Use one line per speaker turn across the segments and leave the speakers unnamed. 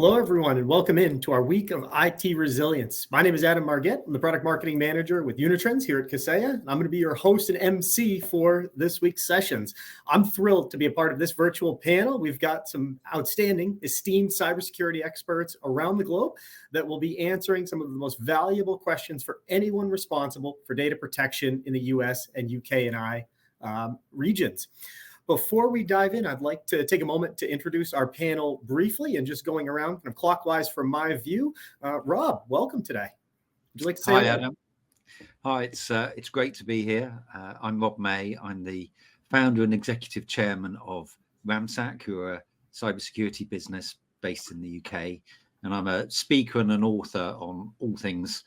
Hello, everyone, and welcome in to our week of IT Resilience. My name is Adam Marget. I'm the product marketing manager with Unitrends here at Kaseya. I'm going to be your host and MC for this week's sessions. I'm thrilled to be a part of this virtual panel. We've got some outstanding, esteemed cybersecurity experts around the globe that will be answering some of the most valuable questions for anyone responsible for data protection in the US and UK and I regions. Before we dive in, I'd like to take a moment to introduce our panel briefly and just going around kind of clockwise from my view. Rob, welcome today. Would you like to say
hi,
hello?
Adam. Hi, it's great to be here. I'm Rob May. I'm the founder and executive chairman of Ramsac, who are a cybersecurity business based in the UK. And I'm a speaker and an author on all things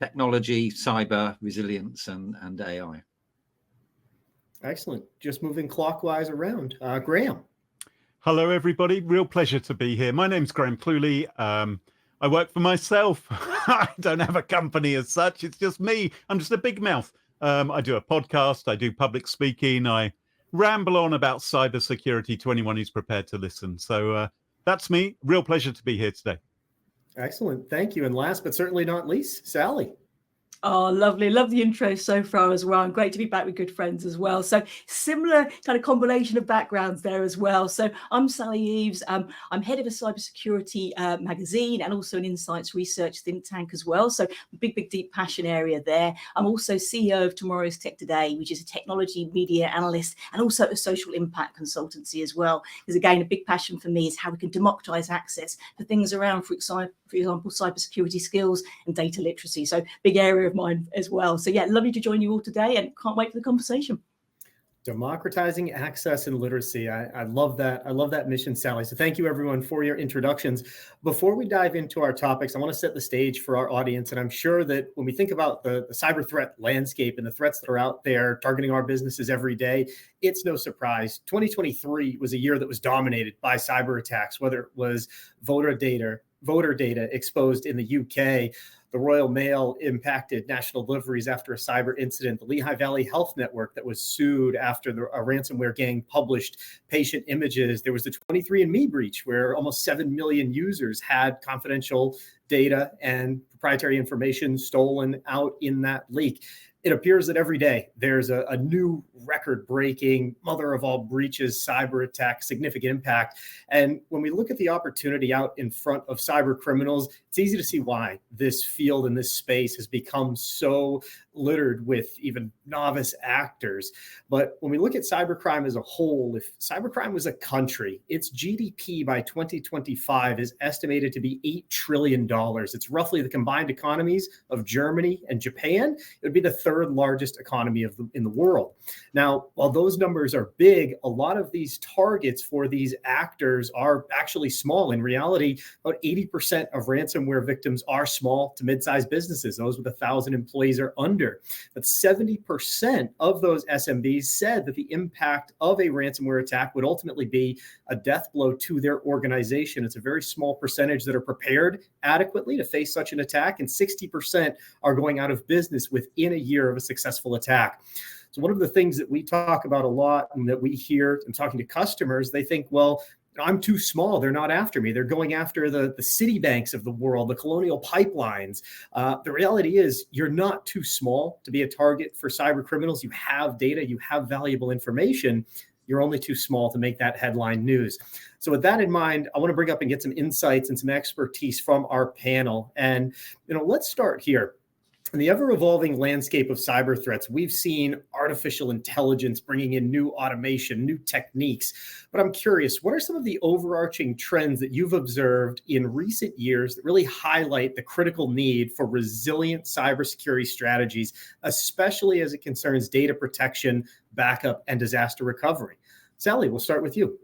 technology, cyber, resilience, and AI.
Excellent. Just moving clockwise around. Graham.
Hello, everybody. Real pleasure to be here. My name's Graham Cluley. I work for myself. I don't have a company as such. It's just me. I'm just a big mouth. I do a podcast. I do public speaking. I ramble on about cybersecurity to anyone who's prepared to listen. So that's me. Real pleasure to be here today.
Excellent. Thank you. And last but certainly not least, Sally.
Oh, lovely. Love the intro so far as well. And great to be back with good friends as well. So similar kind of combination of backgrounds there as well. So I'm Sally Eaves. I'm head of a cybersecurity magazine and also an insights research think tank as well. So big, deep passion area there. I'm also CEO of Tomorrow's Tech Today, which is a technology media analyst and also a social impact consultancy as well. Because again, a big passion for me is how we can democratize access for things around, for example, cybersecurity skills and data literacy. So big area of mine as well. So yeah, lovely to join you all today and can't wait for the conversation.
Democratizing access and literacy. I love that. I love that mission, Sally. So thank you, everyone, for your introductions. Before we dive into our topics, I want to set the stage for our audience. And I'm sure that when we think about the cyber threat landscape and the threats that are out there targeting our businesses every day, it's no surprise. 2023 was a year that was dominated by cyber attacks, whether it was voter data exposed in the UK, the Royal Mail impacted national deliveries after a cyber incident, the Lehigh Valley Health Network that was sued after a ransomware gang published patient images. There was the 23andMe breach where almost 7 million users had confidential data and proprietary information stolen out in that leak. It appears that every day there's a new record-breaking, mother of all breaches, cyber attack, significant impact. And when we look at the opportunity out in front of cyber criminals, it's easy to see why this field and this space has become so littered with even novice actors. But when we look at cybercrime as a whole, if cybercrime was a country, its GDP by 2025 is estimated to be $8 trillion. It's roughly the combined economies of Germany and Japan. It would be the third largest economy in the world. Now, while those numbers are big, a lot of these targets for these actors are actually small. In reality, about 80% of ransomware victims are small to mid-sized businesses, those with 1,000 employees or under. But 70% of those SMBs said that the impact of a ransomware attack would ultimately be a death blow to their organization. It's a very small percentage that are prepared adequately to face such an attack, and 60% are going out of business within a year of a successful attack. So one of the things that we talk about a lot and that we hear in talking to customers, they think, well, I'm too small. They're not after me. They're going after the Citibanks of the world, the Colonial Pipelines. The reality is you're not too small to be a target for cyber criminals. You have data, you have valuable information. You're only too small to make that headline news. So with that in mind, I want to bring up and get some insights and some expertise from our panel. And, let's start here. In the ever-evolving landscape of cyber threats, we've seen artificial intelligence bringing in new automation, new techniques. But I'm curious, what are some of the overarching trends that you've observed in recent years that really highlight the critical need for resilient cybersecurity strategies, especially as it concerns data protection, backup, and disaster recovery? Sally, we'll start with you.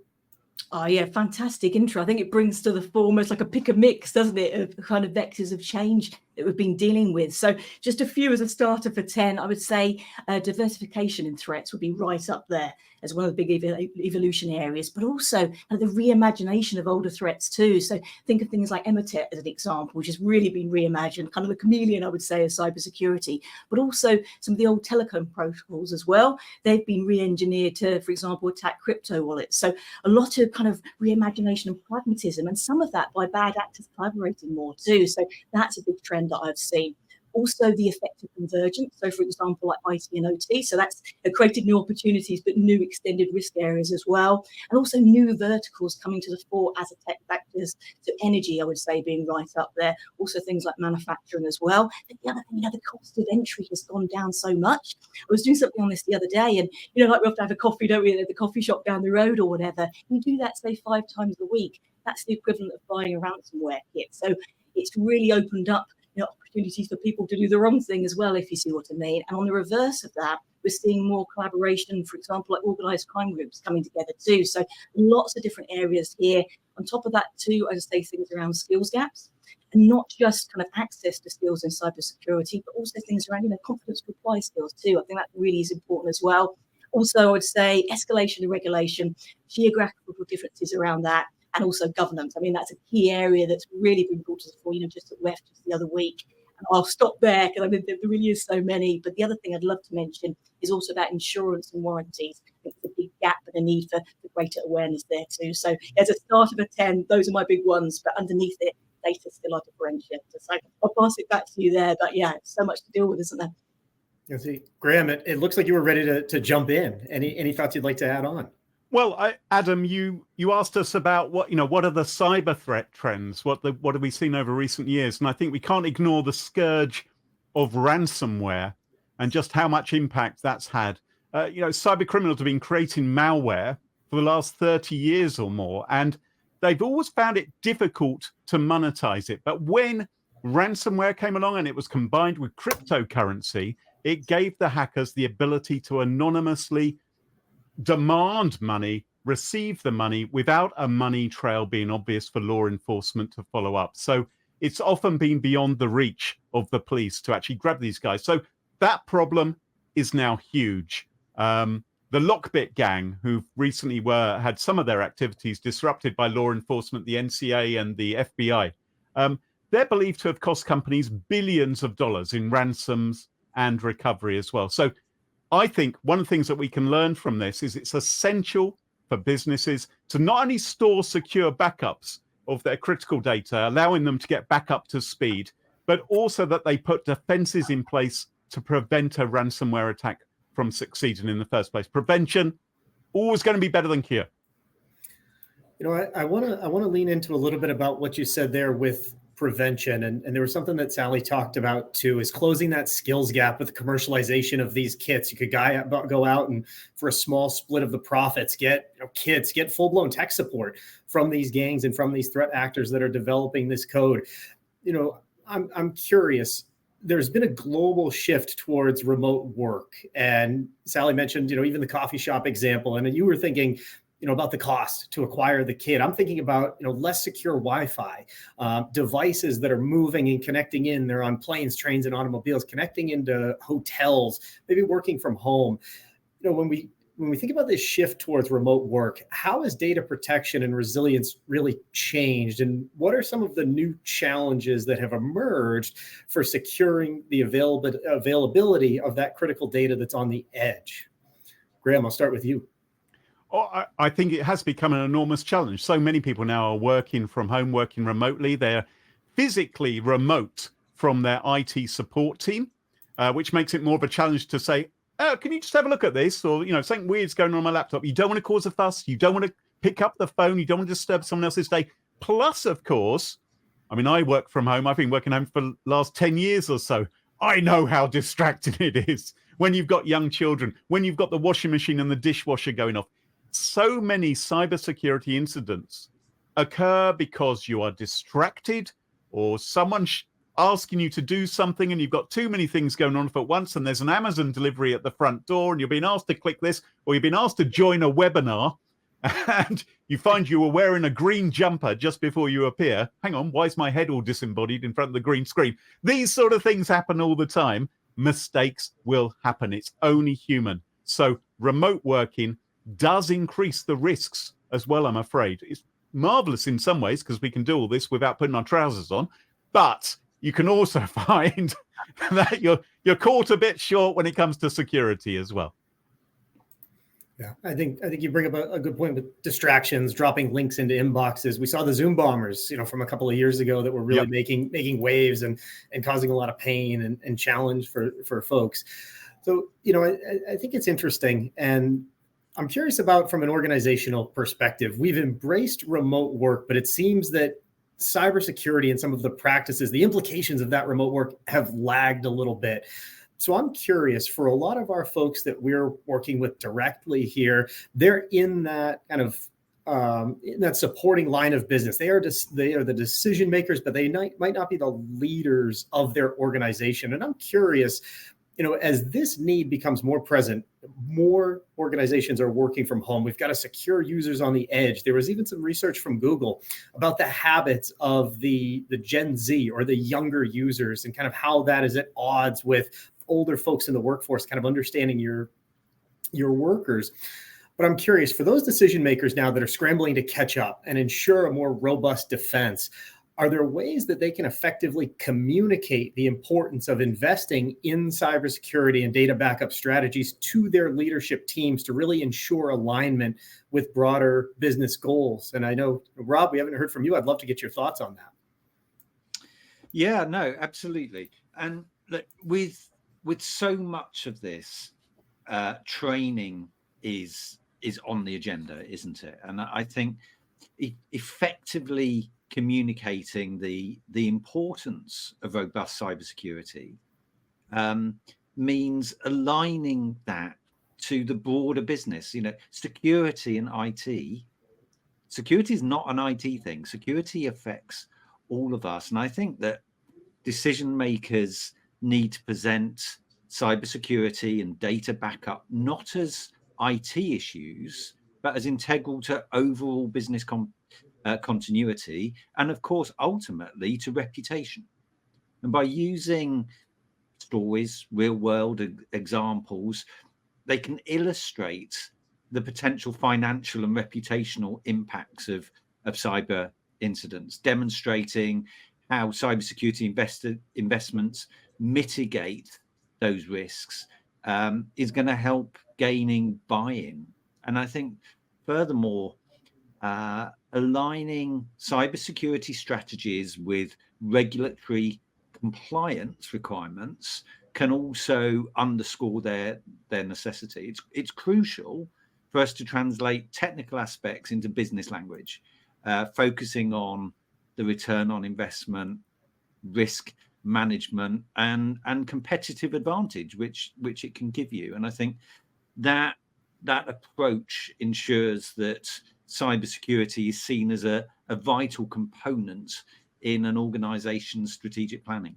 Oh, yeah, fantastic intro. I think it brings to the fore almost like a pick and mix, doesn't it, of kind of vectors of change that we've been dealing with. So just a few as a starter for 10, I would say diversification in threats would be right up there as one of the big evolution areas, but also the reimagination of older threats too. So think of things like Emotet as an example, which has really been reimagined, kind of the chameleon, I would say, of cybersecurity, but also some of the old telecom protocols as well. They've been re-engineered to, for example, attack crypto wallets. So a lot of kind of reimagination and pragmatism, and some of that by bad actors collaborating more too. So that's a big trend that I've seen. Also, the effect of convergence. So, for example, like IT and OT. So that's created new opportunities, but new extended risk areas as well. And also new verticals coming to the fore as attack vectors. So energy, I would say, being right up there. Also things like manufacturing as well. But the other thing, the cost of entry has gone down so much. I was doing something on this the other day, and, like we have to have a coffee, don't we, at the coffee shop down the road or whatever. You do that, say, 5 times a week. That's the equivalent of buying a ransomware kit. So it's really opened up opportunities for people to do the wrong thing as well, if you see what I mean. And on the reverse of that, we're seeing more collaboration, for example, like organised crime groups coming together too. So lots of different areas here. On top of that too, I just say things around skills gaps, and not just kind of access to skills in cybersecurity, but also things around, confidence to apply skills too. I think that really is important as well. Also, I would say escalation and regulation, geographical differences around that, and also governance. I mean, that's a key area that's really been brought to the fore, just at WEF just the other week. And I'll stop there because there really is so many. But the other thing I'd love to mention is also about insurance and warranties. I think there's a big gap and a need for greater awareness there too. So as a start of a 10, those are my big ones. But underneath it, data still are differentiated. So I'll pass it back to you there. But yeah, so much to deal with, isn't there?
You see, Graham, it looks like you were ready to jump in. Any thoughts you'd like to add on?
Well, Adam, you asked us about what are the cyber threat trends? What have we seen over recent years? And I think we can't ignore the scourge of ransomware and just how much impact that's had. Cyber criminals have been creating malware for the last 30 years or more, and they've always found it difficult to monetize it. But when ransomware came along and it was combined with cryptocurrency, it gave the hackers the ability to anonymously demand money, receive the money without a money trail being obvious for law enforcement to follow up. So it's often been beyond the reach of the police to actually grab these guys. So that problem is now huge. The Lockbit gang, who recently had some of their activities disrupted by law enforcement, the NCA and the FBI, they're believed to have cost companies billions of dollars in ransoms and recovery as well. So I think one of the things that we can learn from this is it's essential for businesses to not only store secure backups of their critical data, allowing them to get back up to speed, but also that they put defenses in place to prevent a ransomware attack from succeeding in the first place. Prevention, always going to be better than cure.
I want to lean into a little bit about what you said there with prevention, and there was something that Sally talked about too, is closing that skills gap with the commercialization of these kits. You could go out and for a small split of the profits get kits, get full-blown tech support from these gangs and from these threat actors that are developing this code. I'm curious. There's been a global shift towards remote work, and Sally mentioned even the coffee shop example, and you were thinking about the cost to acquire the kit. I'm thinking about, less secure Wi-Fi, devices that are moving and connecting in. They're on planes, trains, and automobiles, connecting into hotels, maybe working from home. When we think about this shift towards remote work, how has data protection and resilience really changed? And what are some of the new challenges that have emerged for securing the availability of that critical data that's on the edge? Graham, I'll start with you.
Oh, I think it has become an enormous challenge. So many people now are working from home, working remotely. They're physically remote from their IT support team, which makes it more of a challenge to say, oh, can you just have a look at this? Or, something weird's going on my laptop. You don't want to cause a fuss. You don't want to pick up the phone. You don't want to disturb someone else's day. Plus, of course, I work from home. I've been working home for the last 10 years or so. I know how distracting it is when you've got young children, when you've got the washing machine and the dishwasher going off. So many cybersecurity incidents occur because you are distracted or someone asking you to do something and you've got too many things going on at once, and there's an Amazon delivery at the front door and you're being asked to click this, or you've been asked to join a webinar and you find you were wearing a green jumper just before you appear. Hang on, why is my head all disembodied in front of the green screen? These sort of things happen all the time. Mistakes will happen. It's only human. So remote working does increase the risks as well, I'm afraid. It's marvelous in some ways because we can do all this without putting our trousers on, but you can also find that you're caught a bit short when it comes to security as well.
Yeah, I think you bring up a good point with distractions, dropping links into inboxes. We saw the Zoom bombers, from a couple of years ago that were really making waves and causing a lot of pain and challenge for folks. So, I think it's interesting, and I'm curious about from an organizational perspective. We've embraced remote work, but it seems that cybersecurity and some of the practices, the implications of that remote work have lagged a little bit. So I'm curious, for a lot of our folks that we're working with directly here, they're in that kind of in that supporting line of business. They are the decision makers, but they might not be the leaders of their organization. And I'm curious, as this need becomes more present, more organizations are working from home. We've got to secure users on the edge. There was even some research from Google about the habits of the Gen Z or the younger users and kind of how that is at odds with older folks in the workforce, kind of understanding your workers. But I'm curious, for those decision makers now that are scrambling to catch up and ensure a more robust defense, are there ways that they can effectively communicate the importance of investing in cybersecurity and data backup strategies to their leadership teams to really ensure alignment with broader business goals? And I know, Rob, we haven't heard from you. I'd love to get your thoughts on that.
Yeah, no, absolutely. And look, with so much of this, training is on the agenda, isn't it? And I think effectively communicating the importance of robust cybersecurity means aligning that to the broader business. Security and IT. Security is not an IT thing. Security affects all of us, and I think that decision makers need to present cybersecurity and data backup not as IT issues, but as integral to overall business continuity, and of course, ultimately to reputation. And by using stories, real world examples, they can illustrate the potential financial and reputational impacts of cyber incidents, demonstrating how cybersecurity investments mitigate those risks is going to help gaining buy-in. And I think furthermore, aligning cybersecurity strategies with regulatory compliance requirements can also underscore their necessity. It's crucial for us to translate technical aspects into business language, focusing on the return on investment, risk management, and competitive advantage which it can give you. And I think that approach ensures that cybersecurity is seen as a vital component in an organization's strategic planning.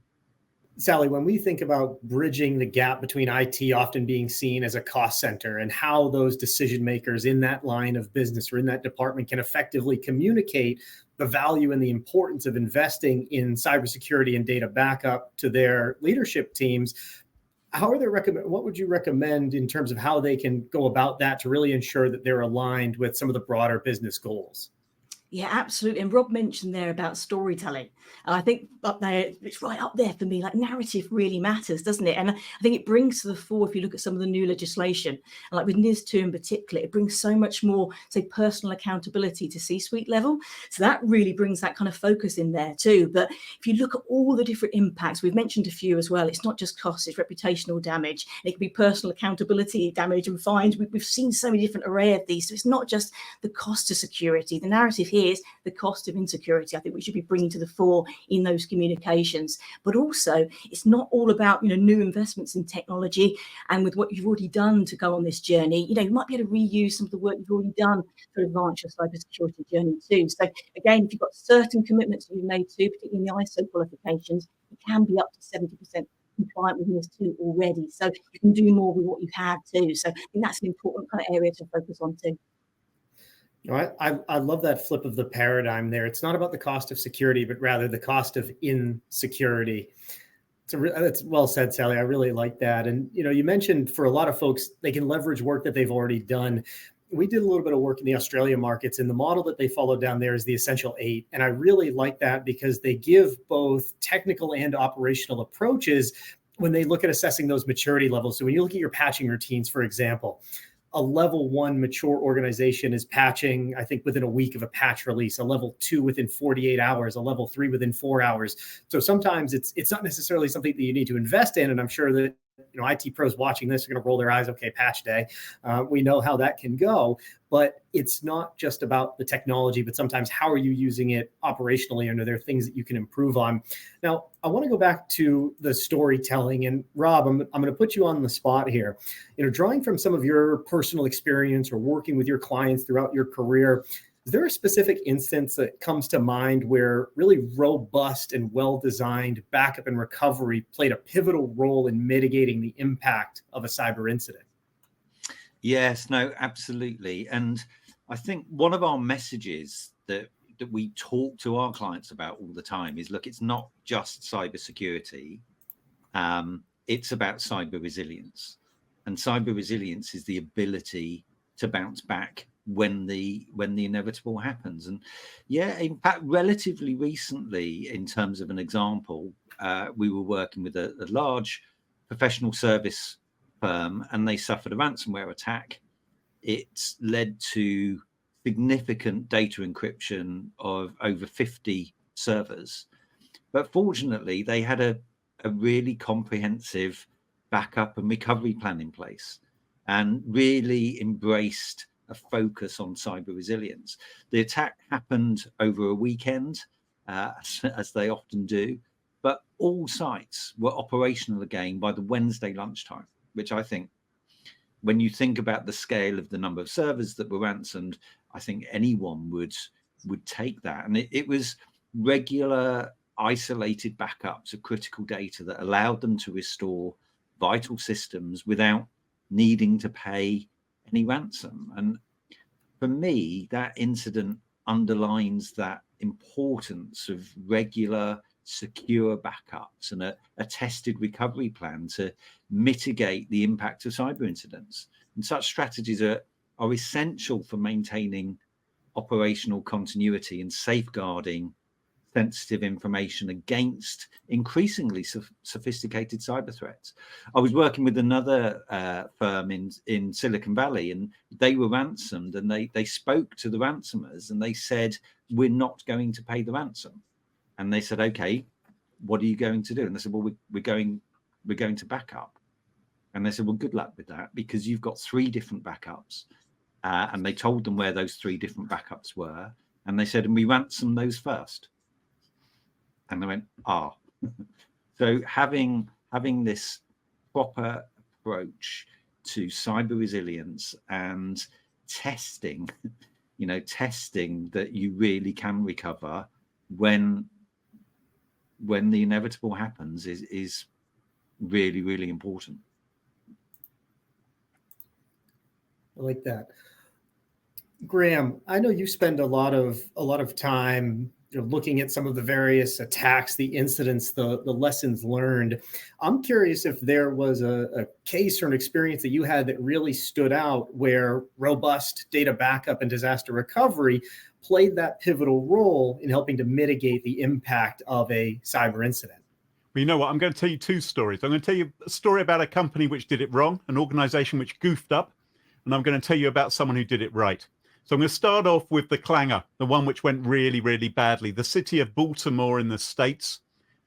Sally, when we think about bridging the gap between IT often being seen as a cost center and how those decision makers in that line of business or in that department can effectively communicate the value and the importance of investing in cybersecurity and data backup to their leadership teams, what would you recommend in terms of how they can go about that to really ensure that they're aligned with some of the broader business goals?
Yeah, absolutely. And Rob mentioned there about storytelling. And I think up there, it's right up there for me. Like, narrative really matters, doesn't it? And I think it brings to the fore, if you look at some of the new legislation, like with NIS2 in particular, it brings so much more, say, personal accountability to C-suite level. So that really brings that kind of focus in there too. But if you look at all the different impacts, we've mentioned a few as well. It's not just cost, it's reputational damage. It can be personal accountability damage and fines. We've seen so many different array of these. So it's not just the cost to security. The narrative here is the cost of insecurity. I think we should be bringing to the fore in those communications. But also, it's not all about new investments in technology and with what you've already done to go on this journey. You might be able to reuse some of the work you've already done to advance your cybersecurity journey too. So again, if you've got certain commitments that you've made to, particularly in the ISO qualifications, you can be up to 70% compliant with NIS2 already. So you can do more with what you have too. So I think that's an important kind of area to focus on too.
You know, I love that flip of the paradigm there. It's not about the cost of security, but rather the cost of insecurity. It's well said, Sally. I really like that. And you know, you mentioned for a lot of folks, they can leverage work that they've already done. We did a little bit of work in the Australia markets, and the model that they follow down there is the Essential Eight. And I really like that because they give both technical and operational approaches when they look at assessing those maturity levels. So when you look at your patching routines, for example, a level 1 mature organization is patching, I think, within a week of a patch release, a level 2 within 48 hours, a level 3 within 4 hours. So sometimes it's not necessarily something that you need to invest in. And I'm sure that IT pros watching this are going to roll their eyes. Okay, patch day. We know how that can go, but it's not just about the technology, but sometimes how are you using it operationally, and are there things that you can improve on? Now, I want to go back to the storytelling, and Rob, I'm going to put you on the spot here. Drawing from some of your personal experience or working with your clients throughout your career, is there a specific instance that comes to mind where really robust and well-designed backup and recovery played a pivotal role in mitigating the impact of a cyber incident?
Yes, no, absolutely. And I think one of our messages that we talk to our clients about all the time is, look, it's not just cybersecurity. It's about cyber resilience. And cyber resilience is the ability to bounce back when the inevitable happens. And yeah, in fact, relatively recently, in terms of an example, we were working with a large professional service firm, and they suffered a ransomware attack. It led to significant data encryption of over 50 servers. But fortunately, they had a really comprehensive backup and recovery plan in place, and really embraced a focus on cyber resilience. The attack happened over a weekend, as they often do, but all sites were operational again by the Wednesday lunchtime, which I think, when you think about the scale of the number of servers that were ransomed, I think anyone would take that. And it was regular, isolated backups of critical data that allowed them to restore vital systems without needing to pay any ransom. And for me, that incident underlines that importance of regular, secure backups and a tested recovery plan to mitigate the impact of cyber incidents. And such strategies are essential for maintaining operational continuity and safeguarding sensitive information against increasingly sophisticated cyber threats. I was working with another firm in Silicon Valley, and they were ransomed, and they spoke to the ransomers, and they said, we're not going to pay the ransom. And they said, okay, what are you going to do? And they said, well, we're going to back up. And they said, well, good luck with that, because you've got 3 different backups. And they told them where those 3 different backups were. And they said, and we ransom those first. And they went, So having this proper approach to cyber resilience and testing that you really can recover when the inevitable happens is really, really important.
I like that. Graham, I know you spend a lot of time looking at some of the various attacks, the incidents, the lessons learned. I'm curious if there was a case or an experience that you had that really stood out where robust data backup and disaster recovery played that pivotal role in helping to mitigate the impact of a cyber incident.
Well, you know what? I'm going to tell you 2 stories. I'm going to tell you a story about a company which did it wrong, an organization which goofed up, and I'm going to tell you about someone who did it right. So I'm going to start off with the clanger, the one which went really, really badly. The city of Baltimore in the States,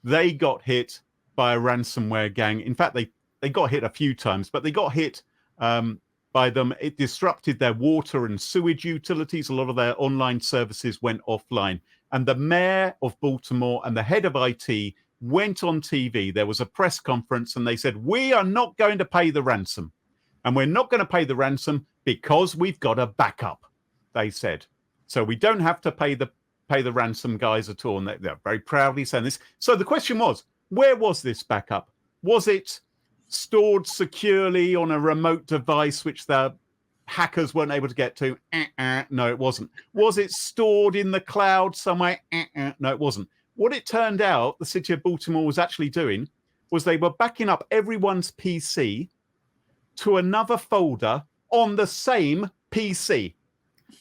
they got hit by a ransomware gang. In fact, they got hit a few times, but they got hit by them. It disrupted their water and sewage utilities. A lot of their online services went offline. And the mayor of Baltimore and the head of IT went on TV. There was a press conference, and they said, we are not going to pay the ransom. And we're not going to pay the ransom because we've got a backup, they said. So we don't have to pay the ransom guys at all. And they're very proudly saying this. So the question was, where was this backup? Was it stored securely on a remote device, which the hackers weren't able to get to? No, it wasn't. Was it stored in the cloud somewhere? No, it wasn't. What it turned out the city of Baltimore was actually doing was they were backing up everyone's PC to another folder on the same PC.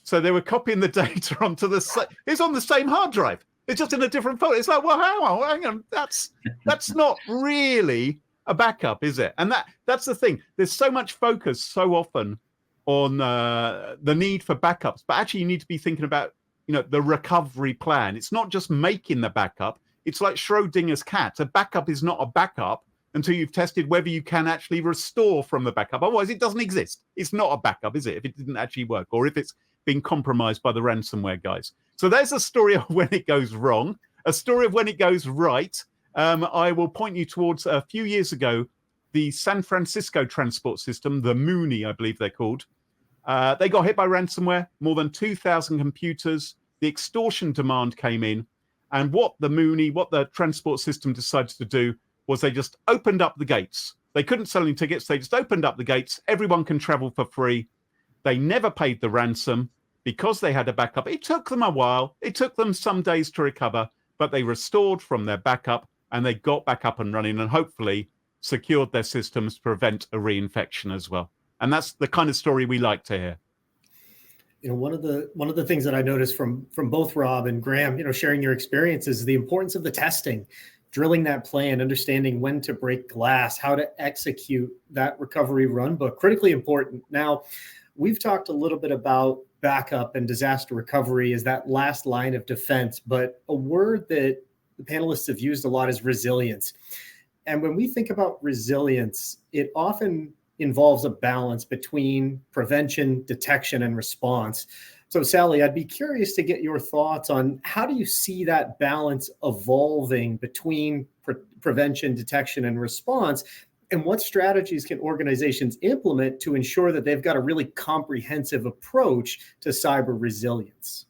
So they were copying the data onto it's on the same hard drive. It's just in a different folder. It's like, well, hang on, that's not really a backup, is it? And that's the thing. There's so much focus so often on the need for backups, but actually you need to be thinking about, the recovery plan. It's not just making the backup. It's like Schrodinger's cat. A backup is not a backup until you've tested whether you can actually restore from the backup. Otherwise, it doesn't exist. It's not a backup, is it? If it didn't actually work, or if it's been compromised by the ransomware guys. So there's a story of when it goes wrong, a story of when it goes right. I will point you towards a few years ago, the San Francisco transport system, the Mooney, I believe they're called. They got hit by ransomware, more than 2,000 computers. The extortion demand came in. And what the transport system decided to do was they just opened up the gates. They couldn't sell any tickets. They just opened up the gates. Everyone can travel for free. They never paid the ransom because they had a backup. It took them a while. It took them some days to recover, but they restored from their backup and they got back up and running and hopefully secured their systems to prevent a reinfection as well. And that's the kind of story we like to hear.
One of the things that I noticed from both Rob and Graham, sharing your experiences, is the importance of the testing, drilling that plan, understanding when to break glass, how to execute that recovery run book. Critically important. Now, we've talked a little bit about backup and disaster recovery as that last line of defense, but a word that the panelists have used a lot is resilience. And when we think about resilience, it often involves a balance between prevention, detection, and response. So, Sally, I'd be curious to get your thoughts on how do you see that balance evolving between prevention, detection, and response, and what strategies can organizations implement to ensure that they've got a really comprehensive approach to cyber resilience?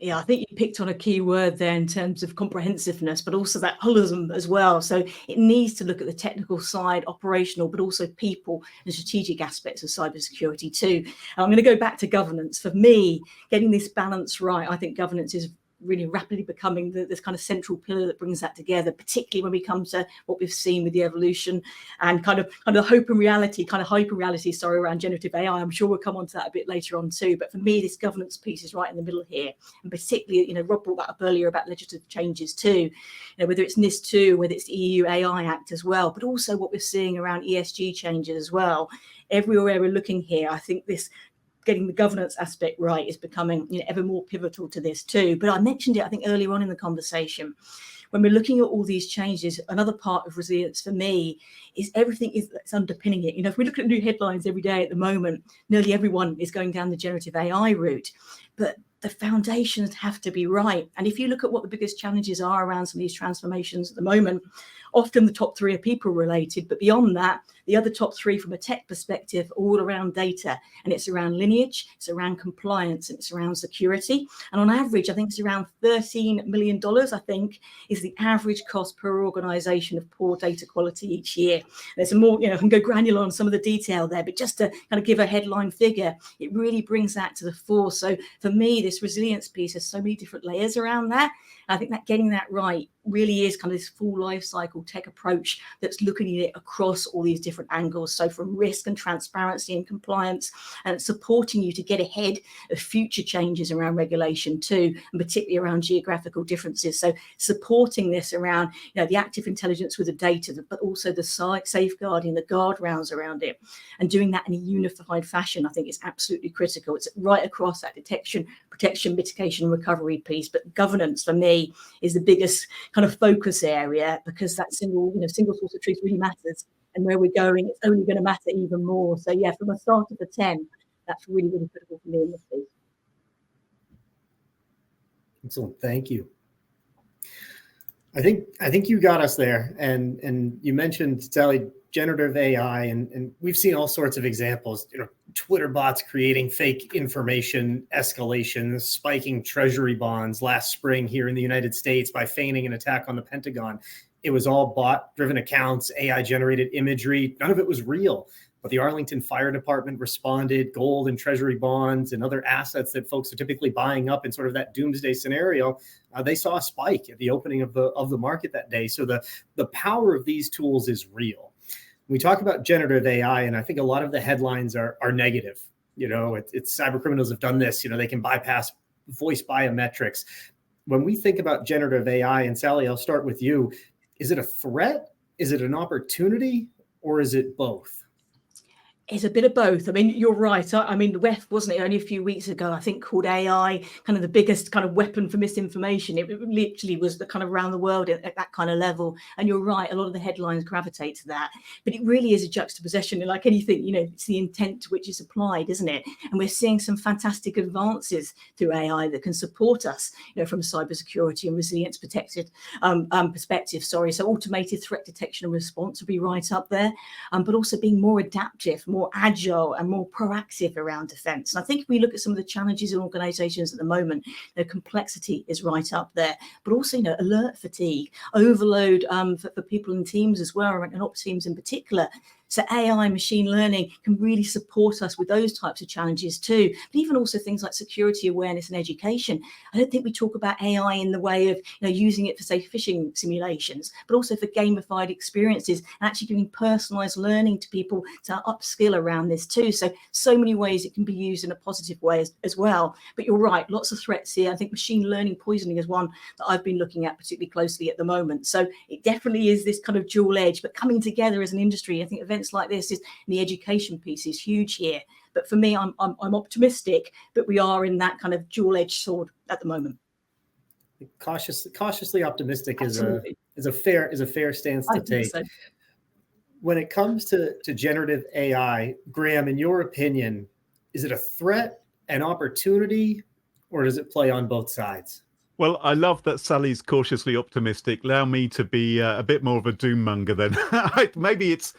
Yeah, I think you picked on a key word there in terms of comprehensiveness, but also that holism as well. So it needs to look at the technical side, operational, but also people and strategic aspects of cybersecurity too. And I'm going to go back to governance. For me, getting this balance right, I think governance is really rapidly becoming this kind of central pillar that brings that together, particularly when we come to what we've seen with the evolution and kind of hyper reality around generative AI. I'm sure we'll come on to that a bit later on too. But for me, this governance piece is right in the middle here. And particularly, Rob brought that up earlier about legislative changes too, whether it's NIS2, whether it's the EU AI Act as well, but also what we're seeing around ESG changes as well. Everywhere we're looking here, I think this getting the governance aspect right is becoming ever more pivotal to this too. But I mentioned it, I think, earlier on in the conversation. When we're looking at all these changes, another part of resilience for me is everything that's underpinning it. If we look at new headlines every day at the moment, nearly everyone is going down the generative AI route. But the foundations have to be right. And if you look at what the biggest challenges are around some of these transformations at the moment, often the top three are people related, but beyond that, the other top three from a tech perspective are all around data, and it's around lineage, it's around compliance, and it's around security. And on average, I think it's around $13 million, I think, is the average cost per organization of poor data quality each year. There's some more, I can go granular on some of the detail there, but just to kind of give a headline figure, it really brings that to the fore. So for me, this resilience piece has so many different layers around that. I think that getting that right really is kind of this full life cycle tech approach that's looking at it across all these different angles. So from risk and transparency and compliance, and supporting you to get ahead of future changes around regulation too, and particularly around geographical differences. So supporting this around, the active intelligence with the data, but also the safeguarding, the guardrails around it, and doing that in a unified fashion, I think is absolutely critical. It's right across that detection, protection, mitigation, recovery piece. But governance for me is the biggest kind of focus area, because that single source of truth really matters, and where we're going, it's only going to matter even more. So yeah, from a start of the 10, that's really, really critical for me in this piece.
Excellent, thank you. I think you got us there, and you mentioned, Sally, generative AI, and we've seen all sorts of examples. Twitter bots creating fake information, escalations, spiking treasury bonds last spring here in the United States by feigning an attack on the Pentagon. It was all bot-driven accounts, AI-generated imagery. None of it was real. but the Arlington Fire Department responded, gold and treasury bonds and other assets that folks are typically buying up in sort of that doomsday scenario, they saw a spike at the opening of the market that day. So the power of these tools is real. We talk about generative AI, and I think a lot of the headlines are negative. It's cyber criminals have done this. They can bypass voice biometrics. When we think about generative AI, and Sally, I'll start with you. Is it a threat? Is it an opportunity? Or is it both?
It's a bit of both. I mean, you're right. I mean, WEF, wasn't it, only a few weeks ago, I think, called AI kind of the biggest kind of weapon for misinformation. It literally was the kind of around the world at that kind of level. And you're right, a lot of the headlines gravitate to that. But it really is a juxtaposition. And like anything, it's the intent to which it's applied, isn't it? And we're seeing some fantastic advances through AI that can support us, from a cybersecurity and resilience protected perspective. So automated threat detection and response will be right up there, but also being more adaptive, more agile and more proactive around defense. And I think if we look at some of the challenges in organizations at the moment, the complexity is right up there, but also, alert fatigue, overload for people in teams as well, and ops teams in particular. So AI, machine learning can really support us with those types of challenges too. But even also things like security awareness and education. I don't think we talk about AI in the way of using it for, say, phishing simulations, but also for gamified experiences and actually giving personalized learning to people to upskill around this too. So many ways it can be used in a positive way as well. But you're right, lots of threats here. I think machine learning poisoning is one that I've been looking at particularly closely at the moment. So it definitely is this kind of dual edge, but coming together as an industry, I think events like this and the education piece is huge here. But for me, I'm optimistic, but we are in that kind of dual-edged sword at the moment.
Cautiously optimistic is a fair stance to take. So. When it comes to generative AI, Graham, in your opinion, is it a threat, an opportunity, or does it play on both sides?
Well, I love that Sally's cautiously optimistic. Allow me to be a bit more of a doom monger then. maybe it's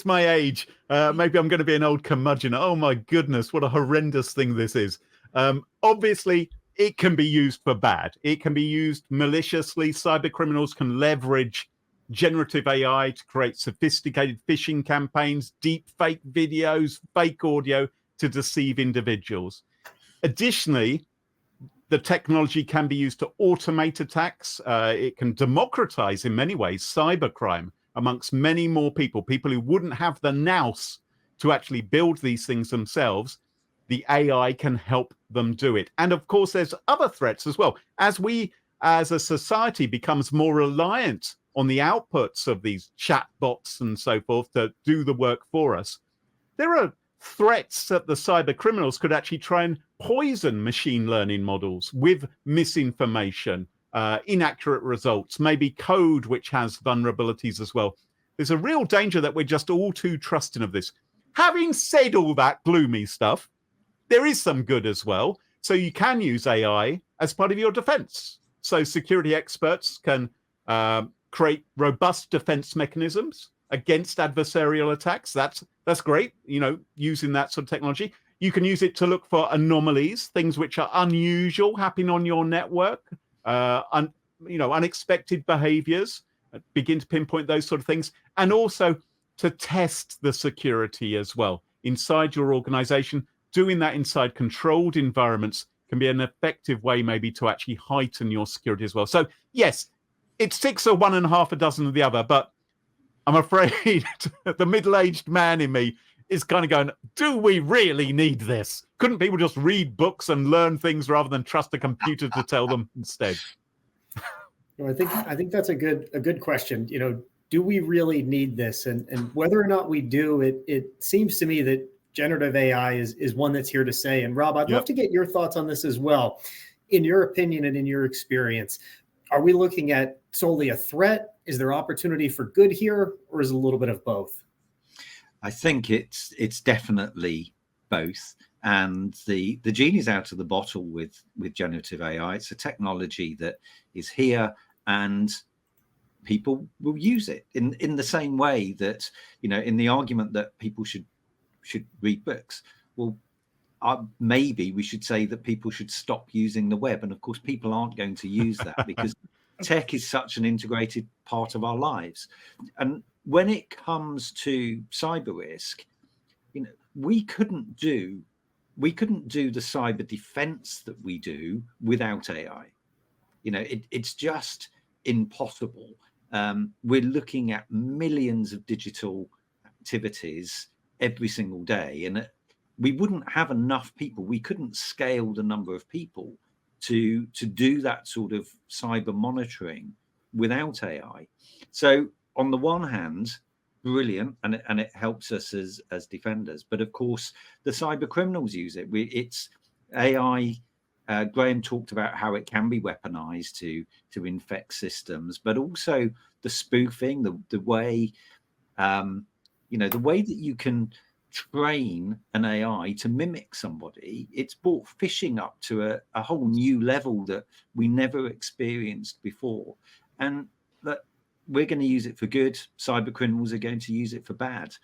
my age. Maybe I'm going to be an old curmudgeon. Oh my goodness, what a horrendous thing this is. Obviously, it can be used for bad. It can be used maliciously. Cyber criminals can leverage generative AI to create sophisticated phishing campaigns, deep fake videos, fake audio to deceive individuals. Additionally, the technology can be used to automate attacks. It can democratize, in many ways, cybercrime amongst many more people who wouldn't have the nous to actually build these things themselves. The AI can help them do it. And of course, there's other threats as well. As we, as a society, becomes more reliant on the outputs of these chatbots and so forth to do the work for us, there are threats that the cyber criminals could actually try and poison machine learning models with misinformation, inaccurate results, maybe code which has vulnerabilities as well. There's a real danger that we're just all too trusting of this. Having said all that gloomy stuff, there is some good as well. So you can use AI as part of your defense. So security experts can create robust defense mechanisms against adversarial attacks. That's great, using that sort of technology. You can use it to look for anomalies, things which are unusual happening on your network, unexpected behaviors, begin to pinpoint those sort of things, and also to test the security as well inside your organization. Doing that inside controlled environments can be an effective way maybe to actually heighten your security as well. So yes, it sticks one and a half a dozen of the other, but I'm afraid the middle-aged man in me is kind of going, do we really need this? Couldn't people just read books and learn things rather than trust a computer to tell them instead?
Well, I think that's a good question. Do we really need this? And whether or not we do, it seems to me that generative AI is one that's here to stay. And Rob, I'd love to get your thoughts on this as well. In your opinion and in your experience, are we looking at solely a threat? Is there opportunity for good here, or is it a little bit of both?
I think it's definitely both. And the genie's out of the bottle with generative AI. It's a technology that is here, and people will use it in the same way that, in the argument that people should read books. Well, maybe we should say that people should stop using the web. And of course, people aren't going to use that because tech is such an integrated part of our lives. And when it comes to cyber risk, we couldn't do the cyber defense that we do without AI. It's just impossible. We're looking at millions of digital activities every single day, and we wouldn't have enough people. We couldn't scale the number of people to do that sort of cyber monitoring without AI. So on the one hand, brilliant, and it helps us as defenders. But of course, the cyber criminals use it. It's AI. Graham talked about how it can be weaponized to infect systems, but also the spoofing, the way the way that you can train an AI to mimic somebody. It's brought phishing up to a whole new level that we never experienced before, and that we're going to use it for good. Cyber criminals are going to use it for bad,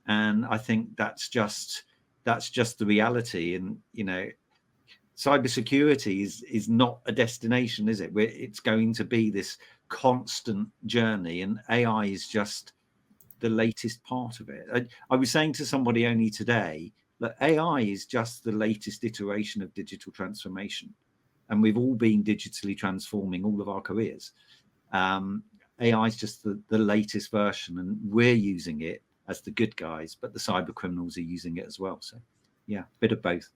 and I think that's just the reality. And cybersecurity is not a destination, is it? It's going to be this constant journey, and AI is just the latest part of it. I was saying to somebody only today that AI is just the latest iteration of digital transformation, and we've all been digitally transforming all of our careers. AI is just the latest version, and we're using it as the good guys, but the cyber criminals are using it as well. So yeah, bit of both.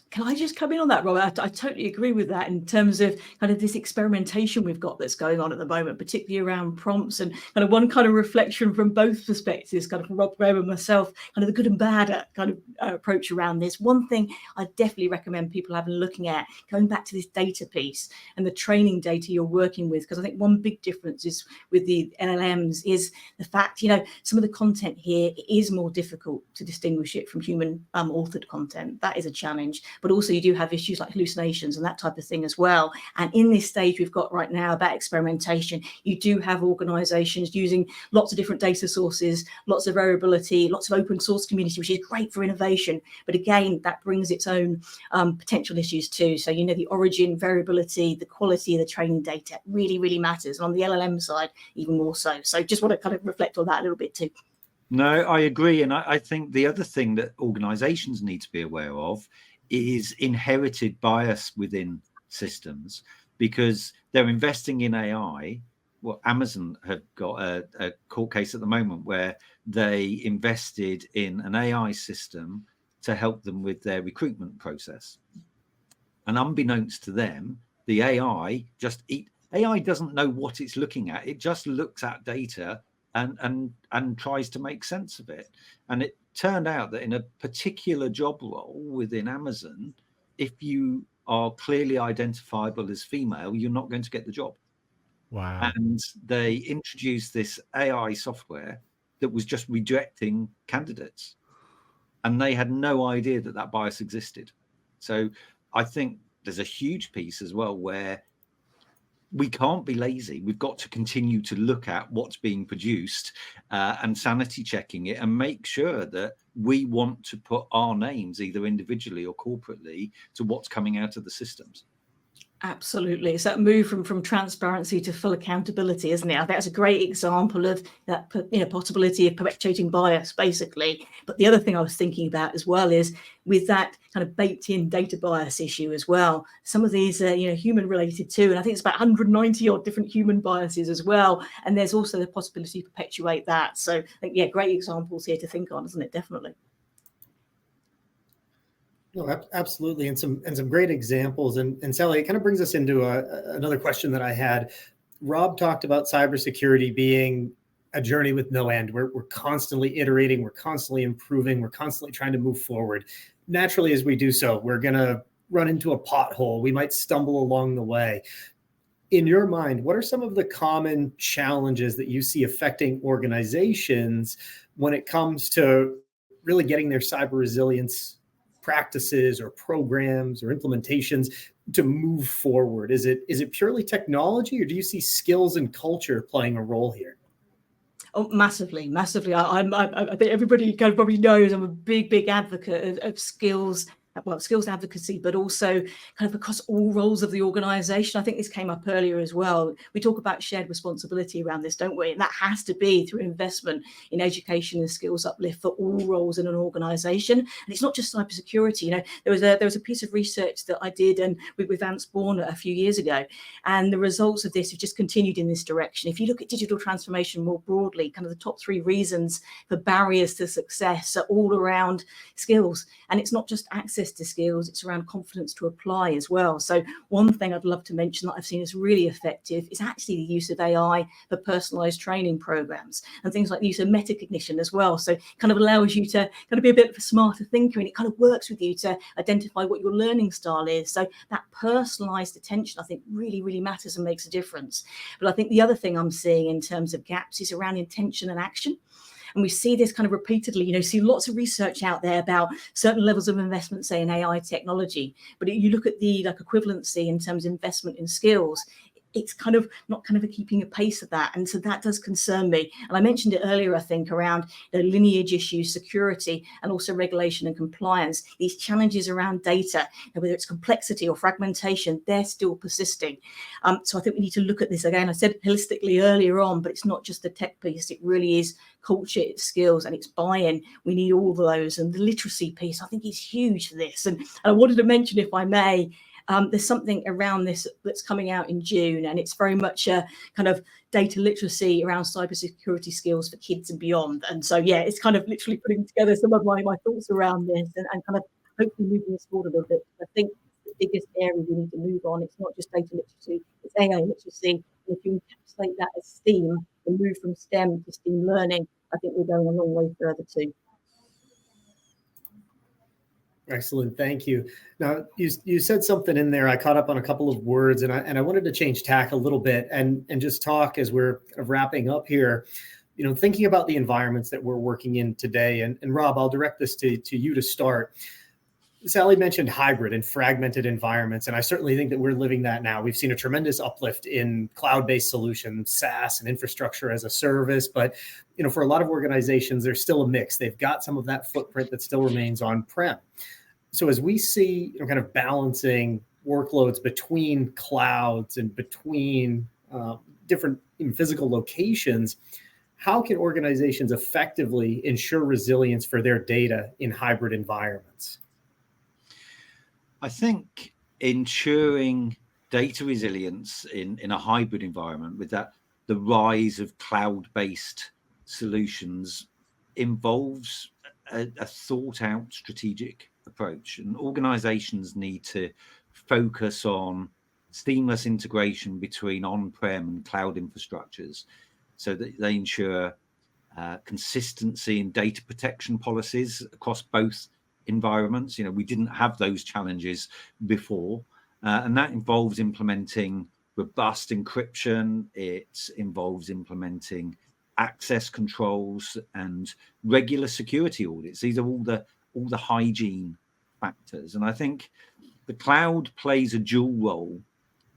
Can I just come in on that, Robert? I totally agree with that in terms of kind of this experimentation we've got that's going on at the moment, particularly around prompts, and kind of one kind of reflection from both perspectives, kind of from Rob, Graham and myself, kind of the good and bad kind of approach around this. One thing I definitely recommend people having looking at, going back to this data piece and the training data you're working with, because I think one big difference is with the LLMs is the fact, some of the content here is more difficult to distinguish it from human authored content. That is a challenge. But also you do have issues like hallucinations and that type of thing as well. And in this stage we've got right now about experimentation, you do have organizations using lots of different data sources, lots of variability, lots of open source community, which is great for innovation. But again, that brings its own potential issues too. So, the origin, variability, the quality of the training data really, really matters. And on the LLM side, even more so. So just want to kind of reflect on that a little bit too.
No, I agree. And I think the other thing that organizations need to be aware of is inherited bias within systems, because they're investing in AI. Well, Amazon have got a court case at the moment where they invested in an AI system to help them with their recruitment process. And unbeknownst to them, the AI doesn't know what it's looking at. It just looks at data and tries to make sense of it. And it turned out that in a particular job role within Amazon, if you are clearly identifiable as female, you're not going to get the job.
Wow.
And they introduced this AI software that was just rejecting candidates, and they had no idea that bias existed. So I think there's a huge piece as well where we can't be lazy. We've got to continue to look at what's being produced and sanity checking it, and make sure that we want to put our names either individually or corporately to what's coming out of the systems.
Absolutely. It's that move from transparency to full accountability, isn't it? I think that's a great example of that, possibility of perpetuating bias, basically. But the other thing I was thinking about as well is with that kind of baked in data bias issue as well. Some of these are, human related too. And I think it's about 190 odd different human biases as well. And there's also the possibility to perpetuate that. So I think, great examples here to think on, isn't it? Definitely.
No, absolutely, and some great examples. And Sally, it kind of brings us into another question that I had. Rob talked about cybersecurity being a journey with no end. We're constantly iterating, we're constantly improving, we're constantly trying to move forward. Naturally, as we do so, we're going to run into a pothole. We might stumble along the way. In your mind, what are some of the common challenges that you see affecting organizations when it comes to really getting their cyber resilience practices or programs or implementations to move forward? Is it purely technology, or do you see skills and culture playing a role here?
Oh, massively. I think everybody kind of probably knows I'm a big advocate of skills skills advocacy, but also kind of across all roles of the organization. I think this came up earlier as well. We talk about shared responsibility around this, don't we? And that has to be through investment in education and skills uplift for all roles in an organization. And it's not just cybersecurity. You know, there was a piece of research that I did and with Vance Bourne a few years ago, and the results of this have just continued in this direction. If you look at digital transformation more broadly, kind of the top 3 reasons for barriers to success are all around skills. And it's not just access to skills, it's around confidence to apply as well. So one thing I'd love to mention that I've seen is really effective is actually the use of AI for personalized training programs and things like the use of metacognition as well. So it kind of allows you to kind of be a bit of a smarter thinker, and it kind of works with you to identify what your learning style is. So that personalized attention, I think, really, really matters and makes a difference. But I think the other thing I'm seeing in terms of gaps is around intention and action. And we see this kind of repeatedly, you know, see lots of research out there about certain levels of investment, say in AI technology. But you look at the equivalency in terms of investment in skills, it's kind of not kind of keeping a pace of that. And so that does concern me. And I mentioned it earlier, I think, around the lineage issues, security, and also regulation and compliance. These challenges around data, whether it's complexity or fragmentation, they're still persisting. So I think we need to look at this again. I said holistically earlier on, but it's not just the tech piece. It really is culture, it's skills, and it's buy-in. We need all of those. And the literacy piece, I think, is huge for this. And I wanted to mention, if I may, there's something around this that's coming out in June, and it's very much a kind of data literacy around cybersecurity skills for kids and beyond. And so, yeah, it's kind of literally putting together some of my thoughts around this and kind of hopefully moving this forward a little bit. I think the biggest area we need to move on, it's not just data literacy, it's AI literacy. And if you encapsulate that as STEAM and move from STEM to STEAM learning, I think we're going a long way further too.
Excellent, thank you. Now, you said something in there. I caught up on a couple of words, and I wanted to change tack a little bit and just talk as we're wrapping up here. You know, thinking about the environments that we're working in today, and Rob, I'll direct this to you to start. Sally mentioned hybrid and fragmented environments, and I certainly think that we're living that now. We've seen a tremendous uplift in cloud-based solutions, SaaS, and infrastructure as a service. But you know, for a lot of organizations, there's still a mix. They've got some of that footprint that still remains on-prem. So as we see, you know, kind of balancing workloads between clouds and between different physical locations, how can organizations effectively ensure resilience for their data in hybrid environments?
I think ensuring data resilience in a hybrid environment with that, the rise of cloud-based solutions involves a thought out strategic approach, and organizations need to focus on seamless integration between on-prem and cloud infrastructures so that they ensure consistency in data protection policies across both environments. You know, we didn't have those challenges before, and that involves implementing robust encryption. It involves implementing access controls and regular security audits. These are all the hygiene factors, and I think the cloud plays a dual role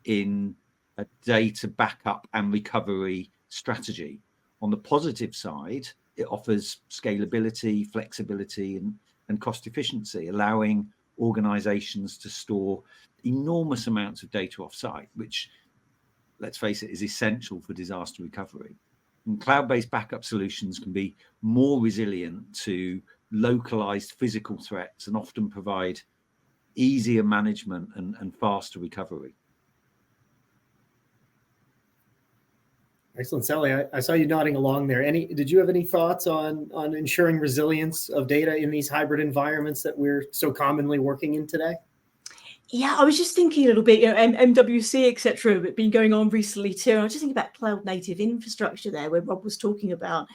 in a data backup and recovery strategy. On the positive side, it offers scalability, flexibility, and cost efficiency, allowing organizations to store enormous amounts of data offsite, which, let's face it, is essential for disaster recovery. And cloud-based backup solutions can be more resilient to localized physical threats and often provide easier management and faster recovery.
Excellent, Sally. I saw you nodding along there. Did you have any thoughts on ensuring resilience of data in these hybrid environments that we're so commonly working in today?
Yeah, I was just thinking a little bit, you know, MWC, etc., but been going on recently too. And I was just thinking about cloud native infrastructure there, where Rob was talking about,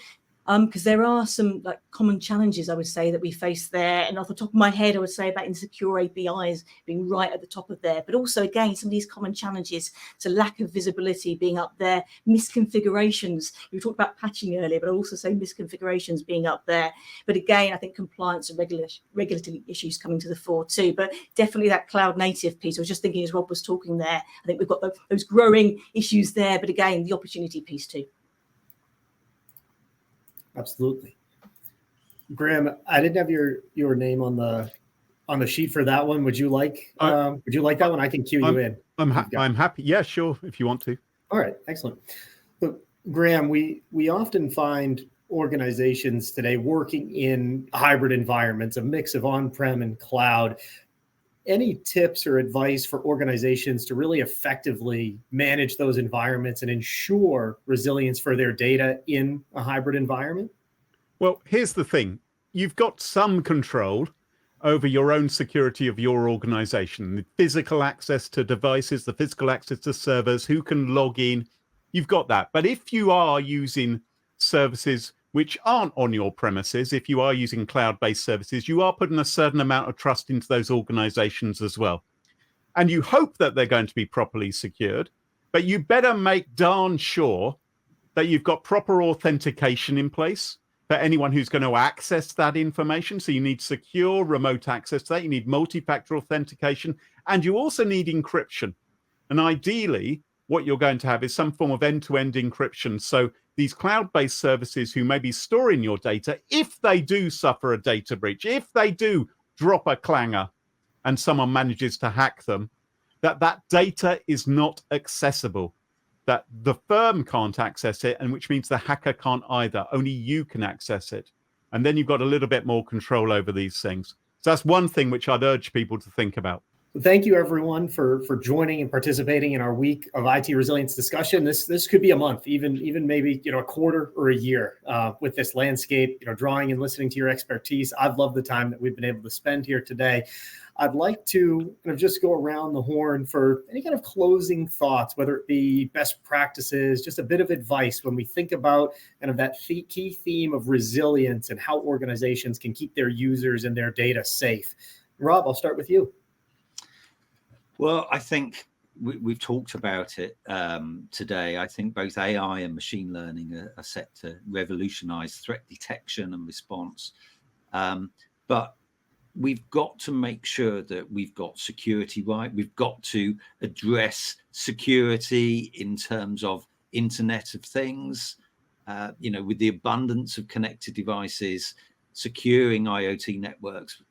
because there are some like common challenges I would say that we face there. And off the top of my head, I would say about insecure APIs being right at the top of there, but also again some of these common challenges, so lack of visibility being up there, misconfigurations. You talked about patching earlier, but I also say misconfigurations being up there. But again, I think compliance and regulatory issues coming to the fore too. But definitely that cloud native piece. I was just thinking as Rob was talking there, I think we've got those growing issues there, but again, the opportunity piece too.
Absolutely. Graham, I didn't have your name on on the sheet for that one. Would you like that one? I can cue you in.
I'm happy. Yeah, sure. If you want to.
All right, excellent. So, Graham, we often find organizations today working in hybrid environments, a mix of on-prem and cloud. Any tips or advice for organizations to really effectively manage those environments and ensure resilience for their data in a hybrid environment?
Well, here's the thing. You've got some control over your own security of your organization, the physical access to devices, the physical access to servers, who can log in. You've got that. But if you are using services which aren't on your premises, if you are using cloud-based services, you are putting a certain amount of trust into those organizations as well. And you hope that they're going to be properly secured, but you better make darn sure that you've got proper authentication in place for anyone who's going to access that information. So you need secure remote access to that. You need multi-factor authentication, and you also need encryption. And ideally, what you're going to have is some form of end-to-end encryption. So these cloud-based services who may be storing your data, if they do suffer a data breach, if they do drop a clanger and someone manages to hack them, that data is not accessible, that the firm can't access it, and which means the hacker can't either. Only you can access it. And then you've got a little bit more control over these things. So that's one thing which I'd urge people to think about.
Thank you, everyone, for joining and participating in our week of IT resilience discussion. This could be a month, even maybe a quarter or a year with this landscape. Drawing and listening to your expertise. I've loved the time that we've been able to spend here today. I'd like to kind of just go around the horn for any kind of closing thoughts, whether it be best practices, just a bit of advice when we think about kind of that key theme of resilience and how organizations can keep their users and their data safe. Rob, I'll start with you.
Well, I think we've talked about it today. I think both AI and machine learning are set to revolutionize threat detection and response. But we've got to make sure that we've got security right. We've got to address security in terms of Internet of Things. With the abundance of connected devices, securing IoT networks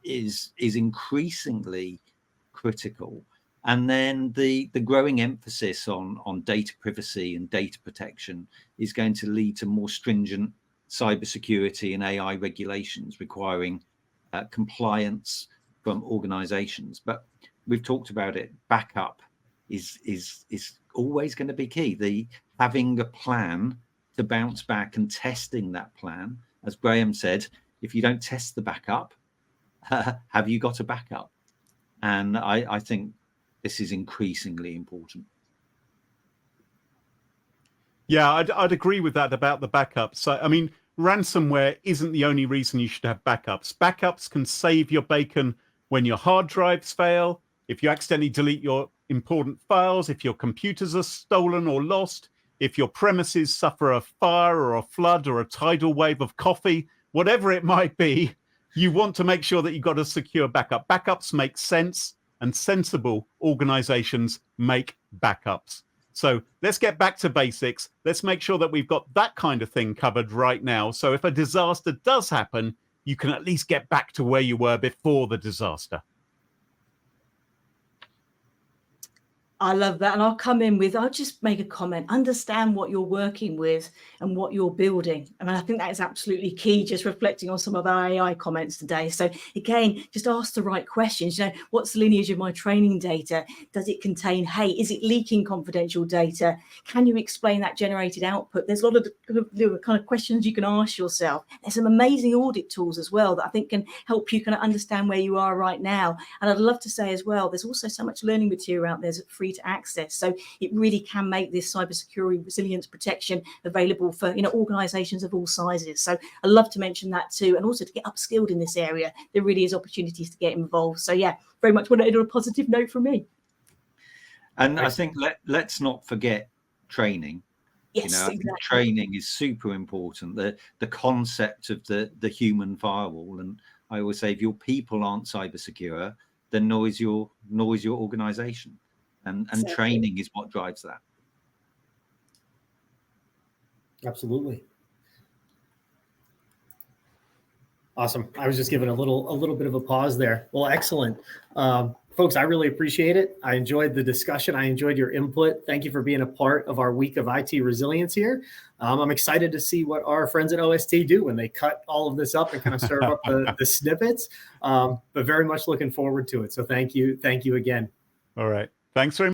is increasingly critical. And then the growing emphasis on data privacy and data protection is going to lead to more stringent cybersecurity and AI regulations requiring compliance from organizations. But we've talked about it. Backup is always going to be key. Having a plan to bounce back and testing that plan. As Graham said, if you don't test the backup, have you got a backup? And I think this is increasingly important.
Yeah, I'd agree with that about the backups. So, I mean, ransomware isn't the only reason you should have backups. Backups can save your bacon when your hard drives fail, if you accidentally delete your important files, if your computers are stolen or lost, if your premises suffer a fire or a flood or a tidal wave of coffee, whatever it might be. You want to make sure that you've got a secure backup. Backups make sense, and sensible organizations make backups. So let's get back to basics. Let's make sure that we've got that kind of thing covered right now. So if a disaster does happen, you can at least get back to where you were before the disaster.
I love that. And I'll just make a comment, understand what you're working with and what you're building. I mean, I think that is absolutely key, just reflecting on some of our AI comments today. So again, just ask the right questions. What's the lineage of my training data? Does it contain, is it leaking confidential data? Can you explain that generated output? There's a lot of kind of questions you can ask yourself. There's some amazing audit tools as well that I think can help you kind of understand where you are right now. And I'd love to say as well, there's also so much learning material out there that's free to access. So it really can make this cybersecurity resilience protection available for organizations of all sizes. So I love to mention that too, and also to get upskilled in this area. There really is opportunities to get involved. So yeah, very much want to end on a positive note from me.
And I think let's not forget training.
Yes, exactly.
Training is super important. The concept of the human firewall, and I always say, if your people aren't cyber secure, then nor is your organization. And exactly. Training is what drives that.
Absolutely. Awesome. I was just giving a little bit of a pause there. Well, excellent. Folks, I really appreciate it. I enjoyed the discussion. I enjoyed your input. Thank you for being a part of our week of IT resilience here. I'm excited to see what our friends at OST do when they cut all of this up and kind of serve up the snippets, but very much looking forward to it. So thank you. Thank you again.
All right. Thanks very much.